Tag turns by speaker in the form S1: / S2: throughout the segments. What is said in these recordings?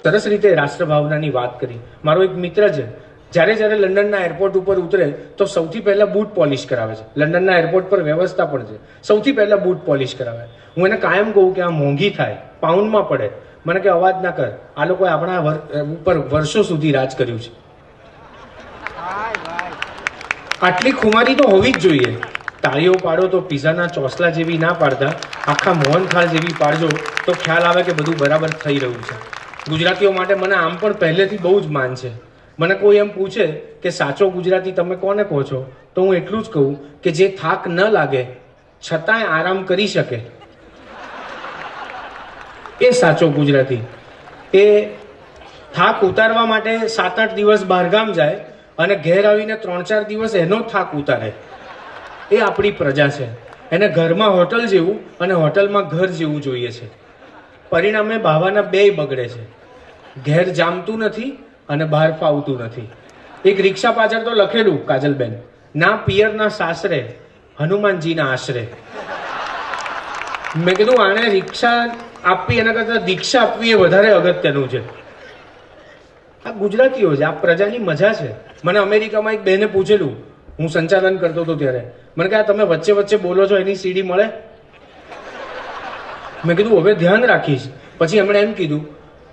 S1: સરસ રીતે રાષ્ટ્રભાવનાની વાત કરી. મારો એક મિત્ર છે, જ્યારે લંડનના એરપોર્ટ ઉપર ઉતરે તો સૌથી પહેલા બૂટ પોલિશ કરાવે છે. લંડનના એરપોર્ટ પર વ્યવસ્થા પણ છે, સૌથી પહેલા બૂટ પોલિશ કરાવે. હું એને કાયમ કહું કે આ મોંઘી થાય, પાઉન્ડમાં પડે. મને કે અવાજ ના કર, આ લોકોએ આપણા ઉપર વર્ષો સુધી રાજ કર્યું છે. આટલી ખુમારી તો હોવી જ જોઈએ. તાળીઓ પાડો તો પીઝાના ચોસલા જેવી ના પાડતા, આખા મોહનથાળ જેવી પાડજો તો ખ્યાલ આવે કે બધું બરાબર થઈ રહ્યું છે. ગુજરાતીઓ માટે મને આમ પણ પહેલેથી બહુ જ માન છે. મને કોઈ એમ પૂછે કે સાચો ગુજરાતી તમે કોને કહો છો, તો હું એટલું જ કહું કે જે થાક ન લાગે છતાંય આરામ કરી શકે, એ સાચો ગુજરાતી. એ થાક ઉતારવા માટે 7-8 દિવસ બહારગામ જાય અને ઘેર આવીને 3-4 દિવસ એનો થાક ઉતારે. એ આપણી પ્રજા છે. એને ઘરમાં હોટલ જેવું અને હોટલમાં ઘર જેવું જોઈએ છે. પરિણામે ભાવાના બેય બગડે છે. ઘેર જામતું નથી અને બહાર ફાવતું નથી. એક રિક્ષા પાછળ તો લખેલું, કાજલબેન, ના પિયર ના સાસરે, હનુમાનજીના આશરે. મેં કીધું આને રિક્ષા આપવી એના કરતા દીક્ષા આપવી એ વધારે અગત્યનું છે. આ ગુજરાતીઓ છે, આ પ્રજાની મજા છે. મને અમેરિકામાં એક બહેને પૂછેલું, હું સંચાલન કરતો હતો ત્યારે, મને કહે તમે વચ્ચે વચ્ચે બોલો છો એની સીડી મળે? મેં કીધું હવે ધ્યાન રાખીશ. પછી એમણે એમ કીધું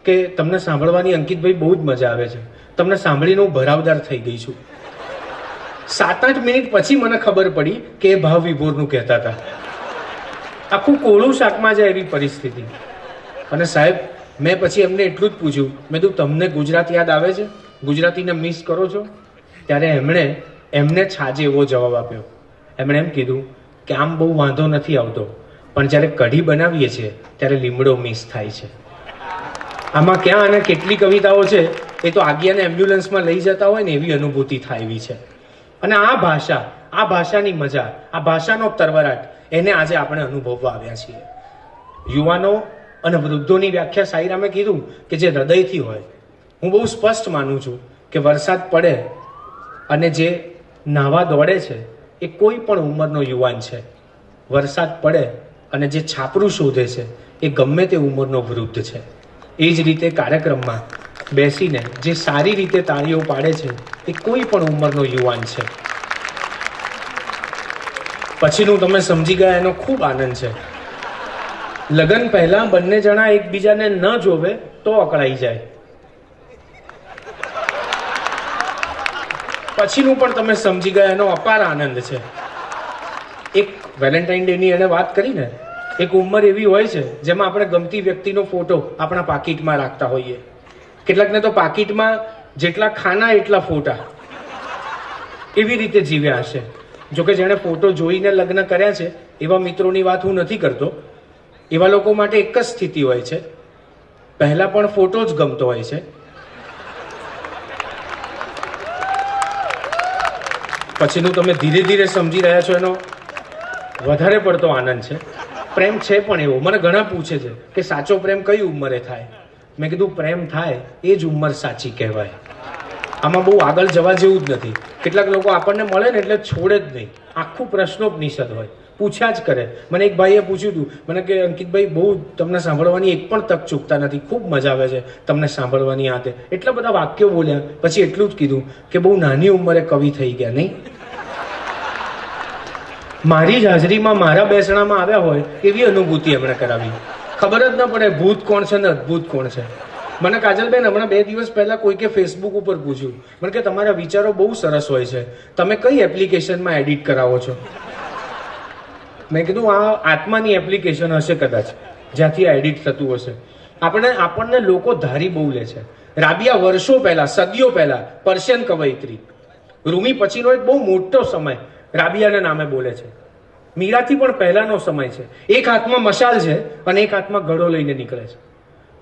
S1: કે તમને સાંભળવાની અંકિતભાઈ બહુ જ મજા આવે છે, તમને સાંભળીને હું ભરાવદાર થઈ ગઈ છું. 7-8 મિનિટ પછી મને ખબર પડી કે એ ભાવ વિભોરનું કહેતા હતા. આખું કોળું શાકમાં જાય એવી પરિસ્થિતિ. અને સાહેબ, મેં પછી એમને એટલું જ પૂછ્યું, મેં કીધું તમને ગુજરાત યાદ આવે છે, ગુજરાતીને મિસ કરો છો? ત્યારે એમને છાજે એવો જવાબ આપ્યો. એમણે એમ કીધું કે આમ બહુ વાંધો નથી આવતો, પણ જ્યારે કઢી બનાવીએ છીએ ત્યારે લીમડો મિસ થાય છે. આમાં ક્યાં અને કેટલી કવિતાઓ છે એ તો આગિયાને એમ્બ્યુલન્સમાં લઈ જતા હોય ને એવી અનુભૂતિ થાય એવી છે. અને આ ભાષાની મજા, આ ભાષાનો તરવરાટ, એને આજે આપણે અનુભવવા આવ્યા છીએ. યુવાનો અને વૃદ્ધોની વ્યાખ્યા સાઈરામે કીધું કે જે હૃદયથી હોય. હું બહુ સ્પષ્ટ માનું છું કે વરસાદ પડે અને જે નાહવા દોડે છે એ કોઈ પણ ઉંમરનો યુવાન છે. વરસાદ પડે અને જે છાપરું શોધે છે એ ગમે તે ઉંમરનો વૃદ્ધ છે. એ જ રીતે કાર્યક્રમમાં બેસીને જે સારી રીતે તાળીઓ પાડે છે એ કોઈ પણ ઉંમરનો યુવાન છે. પછીનું તમે સમજી ગયા એનો ખૂબ આનંદ છે. લગ્ન પહેલા બંને જણા એકબીજાને ન જોવે તો અકળાઈ જાય. પછીનું પણ તમે સમજી ગયા એનો અપાર આનંદ છે. એક વેલેન્ટાઇન ડે ની એને વાત કરી ને, એક ઉંમર એવી હોય છે જેમાં આપણે ગમતી વ્યક્તિનો ફોટો આપણા પાકીટમાં રાખતા હોઈએ. કેટલાકને તો પાકીટમાં જેટલા ખાના એટલા ફોટા, એવી રીતે જીવ્યા હશે. જોકે જેણે ફોટો જોઈને લગ્ન કર્યા છે એવા મિત્રોની વાત હું નથી કરતો. એવા લોકો માટે એક જ સ્થિતિ હોય છે, પહેલા પણ ફોટો જ ગમતો હોય છે, પછીનું તમે ધીરે ધીરે સમજી રહ્યા છો એનો વધારે પડતો આનંદ છે. પ્રેમ છે પણ એવો. મને ઘણા પૂછે છે કે સાચો પ્રેમ કઈ ઉંમરે થાય? મેં કીધું પ્રેમ થાય એ જ ઉંમર સાચી કહેવાય. આમાં બહુ આગળ જવા જેવું જ નથી. કેટલાક લોકો આપણને મળે ને એટલે છોડે જ નહીં, આખું પ્રશ્નોપનિષદ હોય, પૂછ્યા જ કરે. મને એક ભાઈએ પૂછ્યું હતું, મને કે અંકિતભાઈ બહુ તમને સાંભળવાની એક પણ તક ચૂકતા નથી, ખૂબ મજા આવે છે તમને સાંભળવાની. આ તે એટલા બધા વાક્યો બોલ્યા, પછી એટલું જ કીધું કે બહુ નાની ઉંમરે કવિ થઈ ગયા નહીં? મારી જ હાજરીમાં મારા બેસણામાં આવ્યા હોય એવી અનુભૂતિ એમણે કરાવી. ખબર જ ન પડે ભૂત કોણ છે ને અદ્ભુત કોણ છે. મને કાજલબેન હમણાં 2 દિવસ પહેલા કોઈકે ફેસબુક ઉપર પૂછ્યું, મને કે તમારા વિચારો બહુ સરસ હોય છે, તમે કઈ એપ્લિકેશનમાં એડિટ કરાવો છો? મેં કીધું આ આત્માની એપ્લિકેશન હશે કદાચ, જ્યાંથી આ એડિટ થતું હશે. આપણને લોકો ધારી બહુ લે છે. રાબિયા વર્ષો પહેલા, સદીઓ પહેલા પર્શિયન કવયિત્રી, રૂમી પછીનો એક બહુ મોટો સમય રાબિયાના નામે બોલે છે. મીરાથી પણ પહેલાનો સમય છે. એક હાથમાં મશાલ છે અને એક હાથમાં ઘડો લઈને નીકળે છે.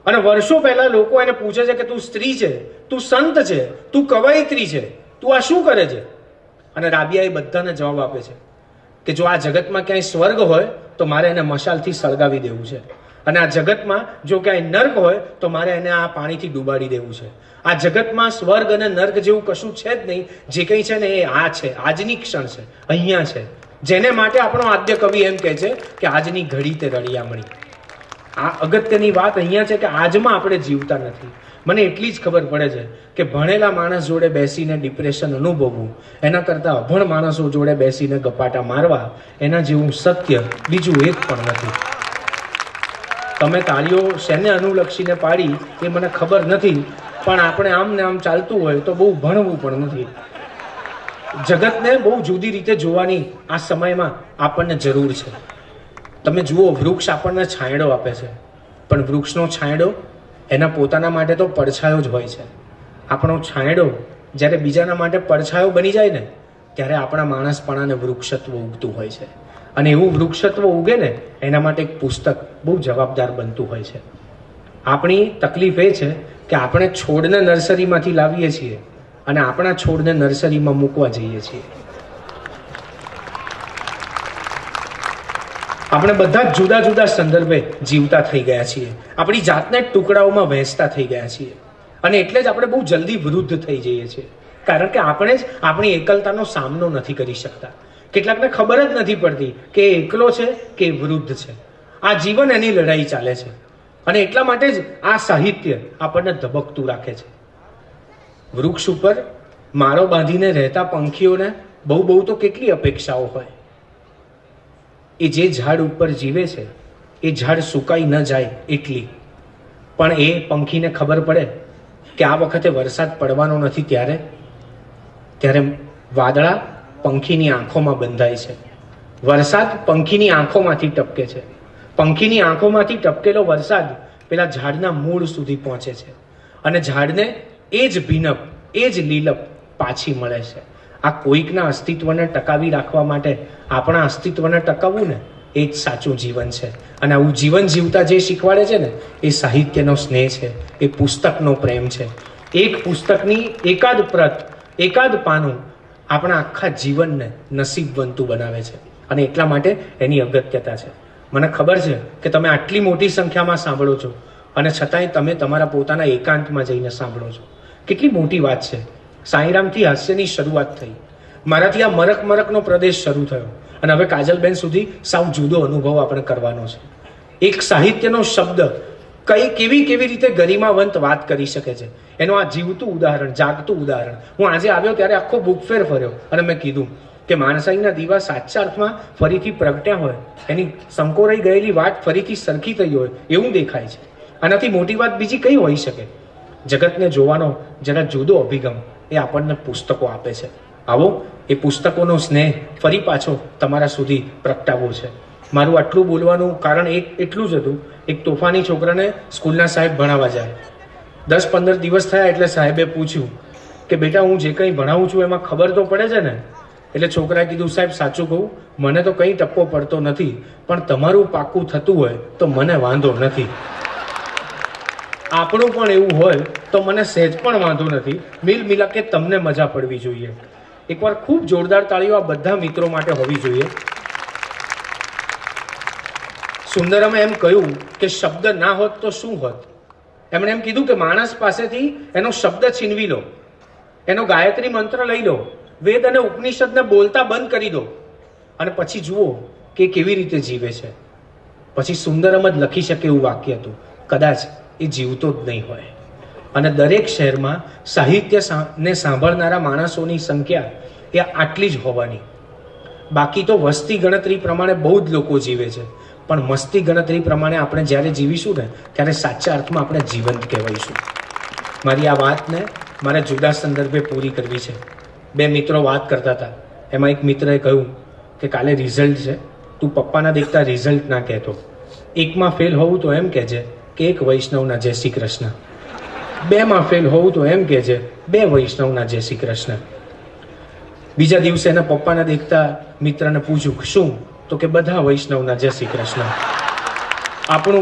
S1: અને વર્ષો પહેલા લોકો એને પૂછે છે કે તું સ્ત્રી છે, તું સંત છે, તું કવયિત્રી છે, તું આ શું કરે છે? અને રાબિયા એ બધાને જવાબ આપે છે કે જો આ જગતમાં ક્યાંય સ્વર્ગ હોય તો મારે એને મશાલથી સળગાવી દેવું છે, અને આ જગતમાં જો ક્યાંય નર્ક હોય તો મારે એને આ પાણીથી ડૂબાડી દેવું છે. આ જગતમાં સ્વર્ગ અને નર્ક જેવું કશું છે જ નહીં. જે કંઈ છે ને એ આ છે, આજની ક્ષણ છે, અહીંયા છે. જેને માટે આપણો આદ્ય કવિ એમ કહે છે કે આજની ઘડી તે રળિયામણી. આ અગત્યની વાત અહીંયા છે કે આજમાં આપણે જીવતા નથી. મને એટલી જ ખબર પડે છે કે ભણેલા માણસ જોડે બેસીને ડિપ્રેશન અનુભવવું એના કરતાં અભણ માણસો જોડે બેસીને ગપાટા મારવા એના જેવું સત્ય બીજું એક પણ નથી. તમે તાળીઓ શેને અનુલક્ષીને પાડી એ મને ખબર નથી, પણ આપણે આમ ને આમ ચાલતું હોય તો બહુ ભણવું પણ નથી. જગતને બહુ જુદી રીતે જોવાની આ સમયમાં આપણને જરૂર છે. તમે જુઓ, વૃક્ષ આપણને છાંયડો આપે છે, પણ વૃક્ષનો છાંયડો એના પોતાના માટે તો પડછાયો જ હોય છે. આપણો છાંયડો જ્યારે બીજાના માટે પડછાયો બની જાય ને ત્યારે આપણા માણસપણાને વૃક્ષત્વ ઉગતું હોય છે. અને એવું વૃક્ષત્વ ઉગે ને એના માટે એક પુસ્તક બહુ જવાબદાર બનતું હોય છે. આપણી તકલીફ એ છે કે આપણે છોડને નર્સરીમાંથી લાવીએ છીએ અને આપણા છોડને નર્સરીમાં મૂકવા જઈએ છીએ. આપણે બધા જ જુદા જુદા સંદર્ભે જીવતા થઈ ગયા છીએ. આપણી જાતને ટુકડાઓમાં વહેંચતા થઈ ગયા છીએ અને એટલે જ આપણે બહુ જલ્દી વૃદ્ધ થઈ જઈએ છીએ, કારણ કે આપણે જ આપણી એકલતાનો સામનો નથી કરી શકતા. કેટલાકને ખબર જ નથી પડતી કે એ એકલો છે કે વૃદ્ધ છે. આ જીવન એની લડાઈ ચાલે છે અને એટલા માટે જ આ સાહિત્ય આપણને ધબકતું રાખે છે. વૃક્ષ ઉપર માળો બાંધીને રહેતા પંખીઓને બહુ તો કેટલી અપેક્ષાઓ હોય. એ જે ઝાડ ઉપર જીવે છે એ ઝાડ સુકાઈ ન જાય એટલી, પણ એ પંખીને ખબર પડે કે આ વખતે વરસાદ પડવાનો નથી ત્યારે વાદળા પંખીની આંખોમાં બંધાય છે. વરસાદ પંખીની આંખોમાંથી ટપકે છે. પંખીની આંખોમાંથી ટપકેલો વરસાદ પેલા ઝાડના મૂળ સુધી પહોંચે છે અને ઝાડને એ જ ભીનપ, એ જ લીલપ પાછી મળે છે. આ કોઈકના અસ્તિત્વને ટકાવી રાખવા માટે આપણા અસ્તિત્વને ટકાવવું ને એ જ સાચું જીવન છે. અને આવું જીવન જીવતા જે શીખવાડે છે ને એ સાહિત્યનો સ્નેહ છે, એ પુસ્તકનો પ્રેમ છે. એક પુસ્તકની એકાદ પ્રત, એકાદ પાનું આપણા આખા જીવનને નસીબવંતું બનાવે છે અને એટલા માટે એની અગત્યતા છે. મને ખબર છે કે તમે આટલી મોટી સંખ્યામાં સાંભળો છો અને છતાંય તમે તમારા પોતાના એકાંતમાં જઈને સાંભળો છો. કેટલી મોટી વાત છે. સાંઈરામથી હાસ્યની શરૂઆત થઈ, મારાથી આ મરકનો પ્રદેશ શરૂ થયો અને હવે કાજલબેન સુધી સાવ જુદો અનુભવ આપણે કરવાનો છે. એક સાહિત્યનો શબ્દ કેવી રીતે ગરિમાવંત વાત કરી શકે છે એનું આ જીવતું ઉદાહરણ, જાગતું ઉદાહરણ. હું આજે આવ્યો ત્યારે આખો બુકફેર ફર્યો અને મેં કીધું કે માણસાઈના દીવા સાચા અર્થમાં ફરીથી પ્રગટ્યા હોય, એની સંકોરાઈ ગયેલી વાત ફરીથી સરખી થઈ હોય એવું દેખાય છે. આનાથી મોટી વાત બીજી કઈ હોઈ શકે? જગતને જોવાનો જરા જુદો અભિગમ એ આપણને પુસ્તકો આપે છે. આવો એ પુસ્તકોનો સ્નેહ ફરી પાછો તમારા સુધી પ્રગટાવવો છે. મારું આટલું બોલવાનું કારણ એટલું જ હતું. એક તોફાની છોકરાને સ્કૂલના સાહેબ ભણાવવા જાય. 10-15 દિવસ થયા એટલે સાહેબે પૂછ્યું કે બેટા, હું જે કંઈ ભણાવું છું એમાં ખબર તો પડે છે ને? એટલે છોકરાએ કીધું, સાહેબ સાચું કહું, મને તો કંઈ ટપ્પો પડતો નથી, પણ તમારું પાકું થતું હોય તો મને વાંધો નથી. આપણું પણ એવું હોય તો મને સહેજ પણ વાંધો નથી. મિલ મિલાકે તમને મજા પડવી જોઈએ. એકવાર ખૂબ જોરદાર તાળીઓ આ બધા મિત્રો માટે હોવી જોઈએ. સુંદરમે એમ કહ્યું કે શબ્દ ના હોત તો શું હોત? એમણે એમ કીધું કે માણસ પાસેથી એનો શબ્દ છીનવી લો, એનો ગાયત્રી મંત્ર લઈ લો, વેદ અને ઉપનિષદને બોલતા બંધ કરી દો અને પછી જુઓ કે કેવી રીતે જીવે છે. પછી સુંદરમ જ લખી શકે એવું વાક્ય હતું. કદાચ એ જીવતો જ નહીં હોય. અને દરેક શહેરમાં સાહિત્યને સાંભળનારા માણસોની સંખ્યા એ આટલી જ હોવાની. બાકી તો વસ્તી ગણતરી પ્રમાણે બહુ જ લોકો જીવે છે, પણ મસ્તી ગણતરી પ્રમાણે આપણે જ્યારે જીવીશું ને ત્યારે સાચા અર્થમાં આપણે જીવંત કહેવાઈશું. મારી આ વાતને મારે જુદા સંદર્ભે પૂરી કરવી છે. 2 મિત્રો વાત કરતા હતા. એમાં એક મિત્રએ કહ્યું કે કાલે રિઝલ્ટ છે, તું પપ્પાના દેખતા રિઝલ્ટ ના કહેતો. એકમાં ફેલ હોવું તો એમ કહેજે કે 1 વૈષ્ણવના જય શ્રી કૃષ્ણ. 2માં ફેલ હોવું તો એમ કહેજે 2 વૈષ્ણવના જય શ્રી કૃષ્ણ. બીજા દિવસે એના પપ્પાના દેખતા મિત્રને પૂછ્યું, શું? તો કે બધા વૈષ્ણવના જય શ્રી કૃષ્ણ. આપણું